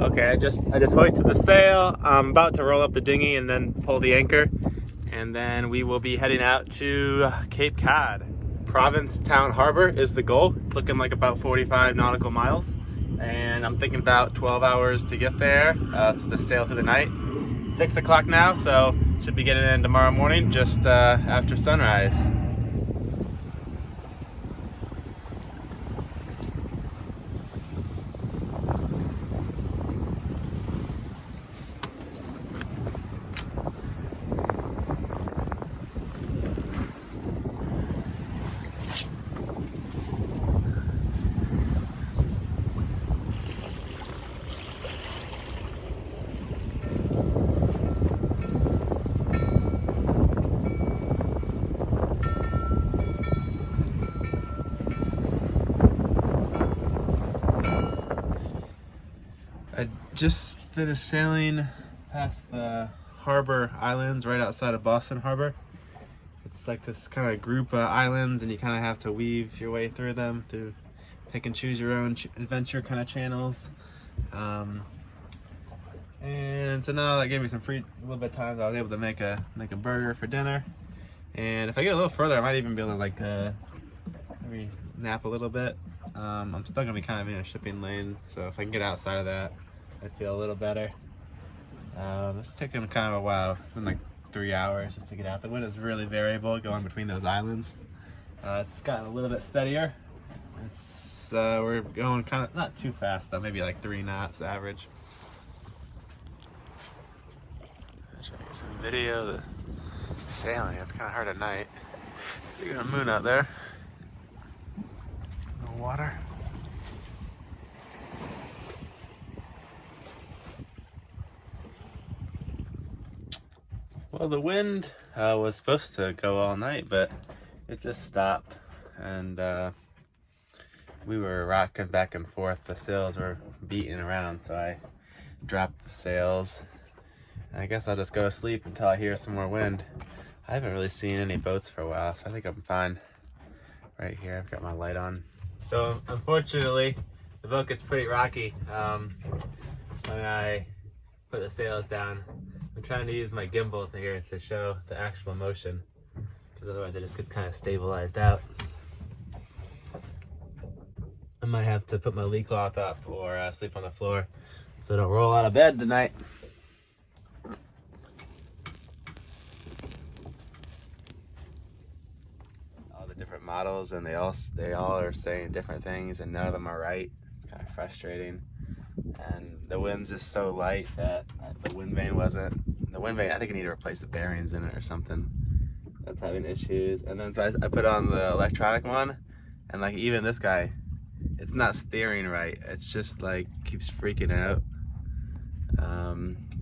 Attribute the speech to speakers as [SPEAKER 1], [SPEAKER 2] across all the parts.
[SPEAKER 1] Okay, I just hoisted the sail. I'm about to roll up the dinghy and then pull the anchor, and then we will be heading out to Cape Cod. Provincetown Harbor is the goal. It's looking like about 45 nautical miles, and I'm thinking about 12 hours to get there. So to sail through the night. 6 o'clock now, so should be getting in tomorrow morning just after sunrise. I just finished sailing past the harbor islands right outside of Boston Harbor. It's like this kind of group of islands, and you kind of have to weave your way through them to pick and choose your own adventure kind of channels. And so now that gave me a little bit of time. So I was able to make a burger for dinner. And if I get a little further, I might even be able to maybe nap a little bit. I'm still gonna be kind of in a shipping lane, so if I can get outside of that, I feel a little better. It's taken kind of a while. It's been like 3 hours just to get out. The wind is really variable going between those islands. It's gotten a little bit steadier. We're going kind of not too fast though, maybe like 3 knots average. I'll show you some video of the sailing. It's kind of hard at night. You got a moon out there. No water. Well, the wind was supposed to go all night, but it just stopped, and we were rocking back and forth. The sails were beating around, so I dropped the sails. And I guess I'll just go to sleep until I hear some more wind. I haven't really seen any boats for a while, so I think I'm fine. Right here, I've got my light on. So unfortunately, the boat gets pretty rocky when I put the sails down. I'm trying to use my gimbal here to show the actual motion, because otherwise it just gets kind of stabilized out. I might have to put my lee cloth up or sleep on the floor so I don't roll out of bed tonight. All the different models, and they all are saying different things, and none of them are right. It's kind of frustrating. And the wind's just so light that the wind vane, I think I need to replace the bearings in it or something. That's having issues. And then so I put on the electronic one, and like even this guy, it's not steering right. It's just like keeps freaking out.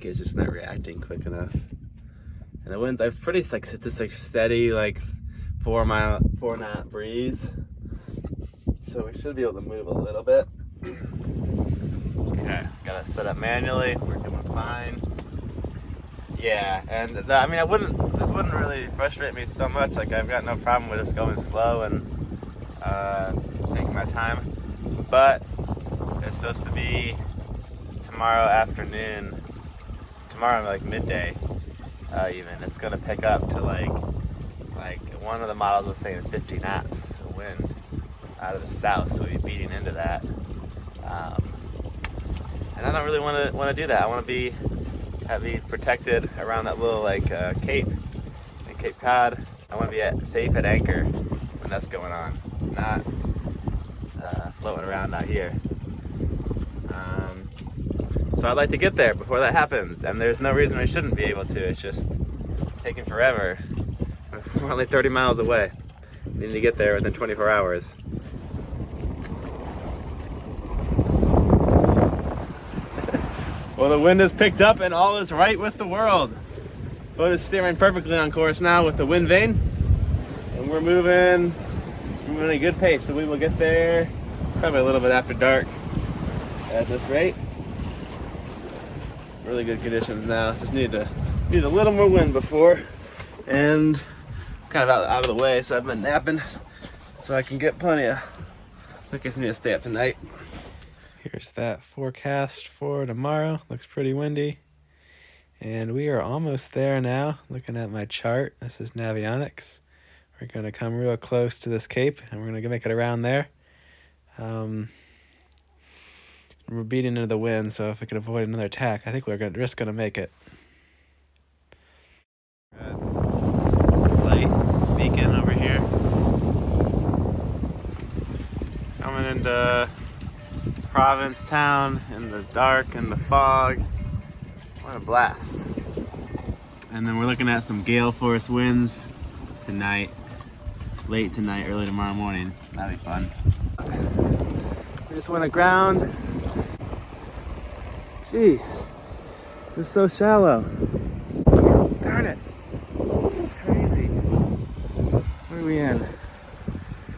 [SPEAKER 1] It's just not reacting quick enough. And the wind, it's pretty like it's just like steady, like 4 knot breeze. So we should be able to move a little bit. Okay, got it set up manually. We're doing fine. Yeah, and this wouldn't really frustrate me so much. Like I've got no problem with just going slow and taking my time. But it's supposed to be tomorrow afternoon, like midday, even. It's gonna pick up to like one of the models was saying 50 knots of wind out of the south, so we'll be beating into that. And I don't really want to do that. I want to be protected around that little cape in Cape Cod. I want to be safe at anchor when that's going on, not floating around out here. So I'd like to get there before that happens, and there's no reason I shouldn't be able to. It's just taking forever. We're only 30 miles away. We need to get there within 24 hours. Well, the wind has picked up and all is right with the world. Boat is steering perfectly on course now with the wind vane, and we're moving at a good pace. So we will get there probably a little bit after dark at this rate. Really good conditions now. Just need a little more wind before, and kind of out of the way. So I've been napping so I can get plenty of. I guess I need to stay up tonight. Here's that forecast for tomorrow. Looks pretty windy. And we are almost there now. Looking at my chart, this is Navionics. We're going to come real close to this cape, and we're going to make it around there. We're beating into the wind, so if we can avoid another attack, I think we're just going to make it. Light beacon over here. Coming into Provincetown in the dark and the fog. What a blast. And then we're looking at some gale force winds tonight. Late tonight, early tomorrow morning. That'll be fun. We just went aground. Jeez, this is so shallow. Darn it, this is crazy. What are we in?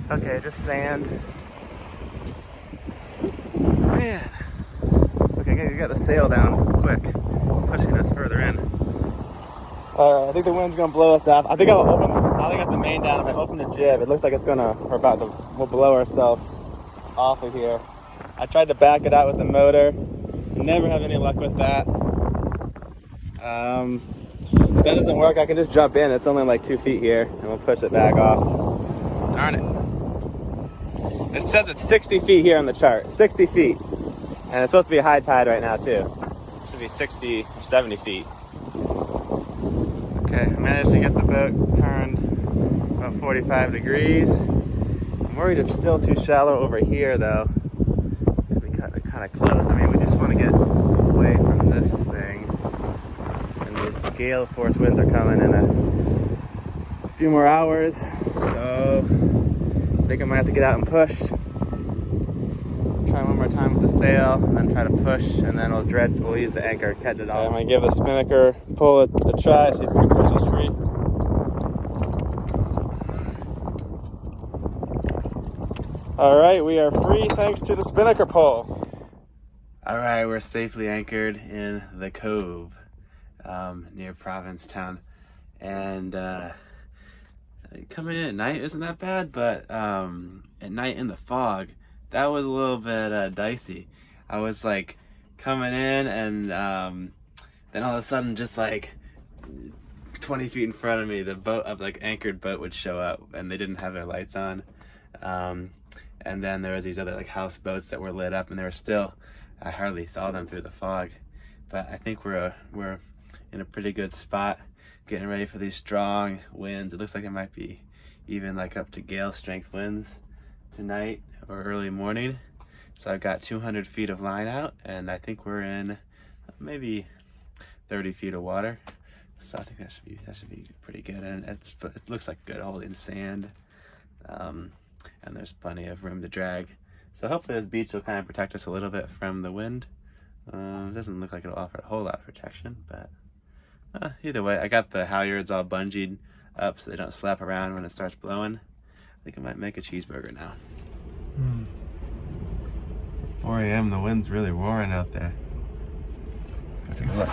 [SPEAKER 1] Okay, just sand. Man. Okay, we got the sail down quick. It's pushing us further in. I think the wind's gonna blow us off. I think I'll open. Now that I got the main down, if I open the jib, it looks like we'll blow ourselves off of here. I tried to back it out with the motor. Never have any luck with that. If that doesn't work, I can just jump in. It's only like 2 feet here, and we'll push it back off. Darn it. It says it's 60 feet here on the chart. 60 feet. And it's supposed to be a high tide right now, too. It should be 60 or 70 feet. Okay, I managed to get the boat turned about 45 degrees. I'm worried it's still too shallow over here, though. We kind of close. I mean, we just want to get away from this thing. And these gale force winds are coming in a few more hours. So I think I might have to get out and push. Try one more time with the sail, and then try to push, and then we'll use the anchor, catch it off. I'm gonna give the spinnaker pull a try, see if we can push this free. All right, we are free thanks to the spinnaker pull. All right, we're safely anchored in the cove near Provincetown, and coming in at night isn't that bad, but at night in the fog, that was a little bit dicey. I was like coming in, and then all of a sudden, just like 20 feet in front of me, the boat, like anchored boat, would show up, and they didn't have their lights on. And then there was these other like houseboats that were lit up, and they were still. I hardly saw them through the fog, but I think we're in a pretty good spot, getting ready for these strong winds. It looks like it might be even like up to gale strength winds tonight or early morning. So I've got 200 feet of line out, and I think we're in maybe 30 feet of water. So I think that should be pretty good. And it looks like good holding sand, and there's plenty of room to drag. So hopefully this beach will kind of protect us a little bit from the wind. It doesn't look like it'll offer a whole lot of protection, but either way, I got the halyards all bungeed up so they don't slap around when it starts blowing. I think I might make a cheeseburger now. 4 a.m. The wind's really roaring out there. Let's go take a look.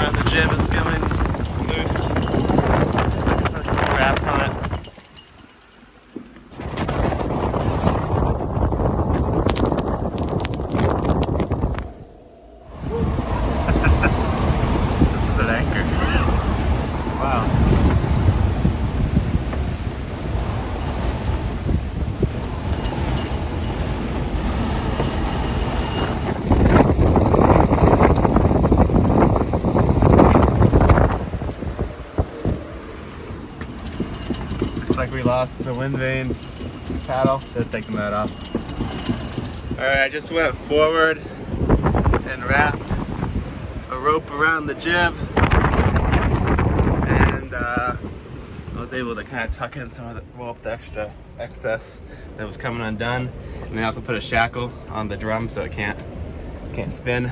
[SPEAKER 1] The jib is feeling loose. Put some wraps on it. This is an anchor. Wow. Looks like we lost the wind vane paddle. Should have taken that off. Alright, I just went forward and wrapped a rope around the jib, and was able to kind of tuck in some of the rope, the extra excess that was coming undone. And then I also put a shackle on the drum so it can't spin.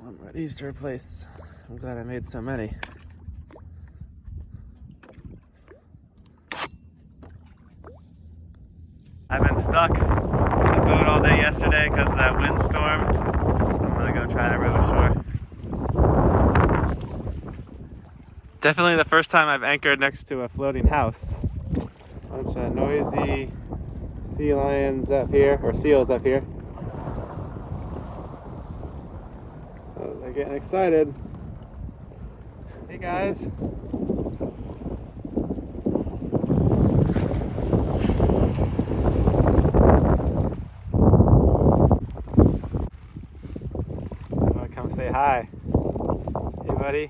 [SPEAKER 1] One more of these to replace. I'm glad I made so many. I've been stuck on the boat all day yesterday because of that windstorm. So I'm gonna go try to row ashore. Definitely the first time I've anchored next to a floating house. Bunch of noisy sea lions up here, or seals up here. Oh, they're getting excited. Hey guys. Come say hi. Hey buddy.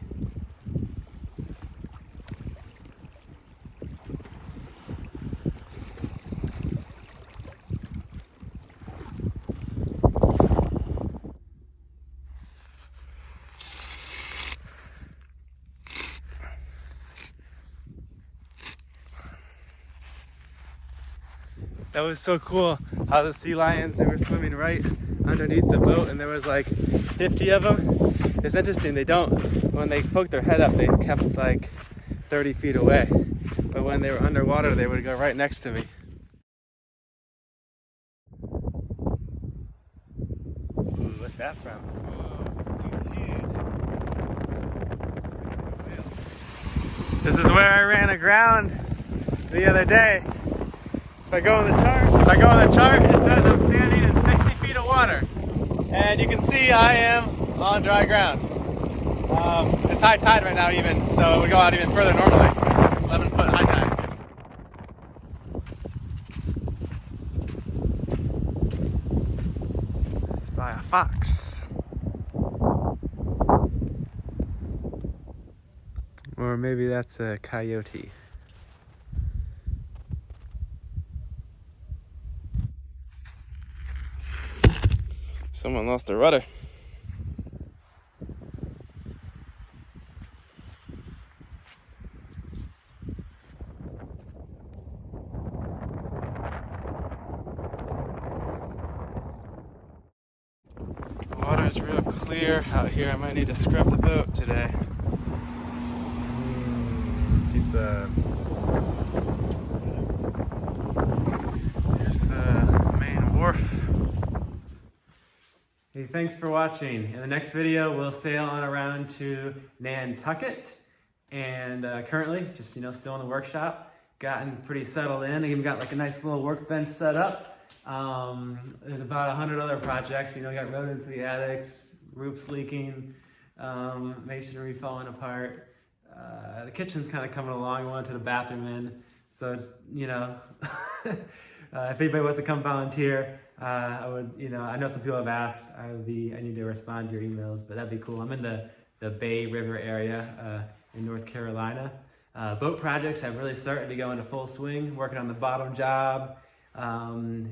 [SPEAKER 1] That was so cool how the sea lions, they were swimming right underneath the boat and there was like 50 of them. It's interesting, they don't, when they poked their head up, they kept like 30 feet away. But when they were underwater, they would go right next to me. Ooh, what's that from? Oh, he's huge. This is where I ran aground the other day. If I go on the chart, it says I'm standing in 60 feet of water. And you can see I am on dry ground. It's high tide right now even, so it would go out even further normally. 11-foot high tide. I spy a fox. Or maybe that's a coyote. Someone lost their rudder. The water is real clear out here. I might need to scrub the boat today. Pizza. Here's the main wharf. Hey, thanks for watching. In the next video, we'll sail on around to Nantucket. And currently, just still in the workshop, gotten pretty settled in. I even got like a nice little workbench set up. There's about 100 other projects. Got rodents in the attics, roofs leaking, masonry falling apart. The kitchen's kind of coming along. I went to the bathroom in. So, if anybody wants to come volunteer, I would, I know some people have asked. I need to respond to your emails, but that'd be cool. I'm in the Bay River area in North Carolina. Boat projects have really started to go into full swing. Working on the bottom job,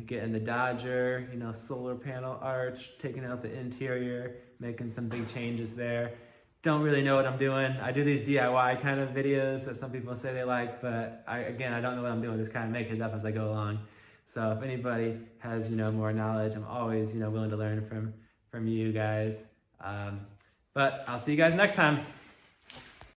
[SPEAKER 1] getting the Dodger, solar panel arch, taking out the interior, making some big changes there. Don't really know what I'm doing. I do these DIY kind of videos that some people say they like, but I don't know what I'm doing. Just kind of make it up as I go along. So if anybody has, more knowledge, I'm always, willing to learn from you guys. But I'll see you guys next time.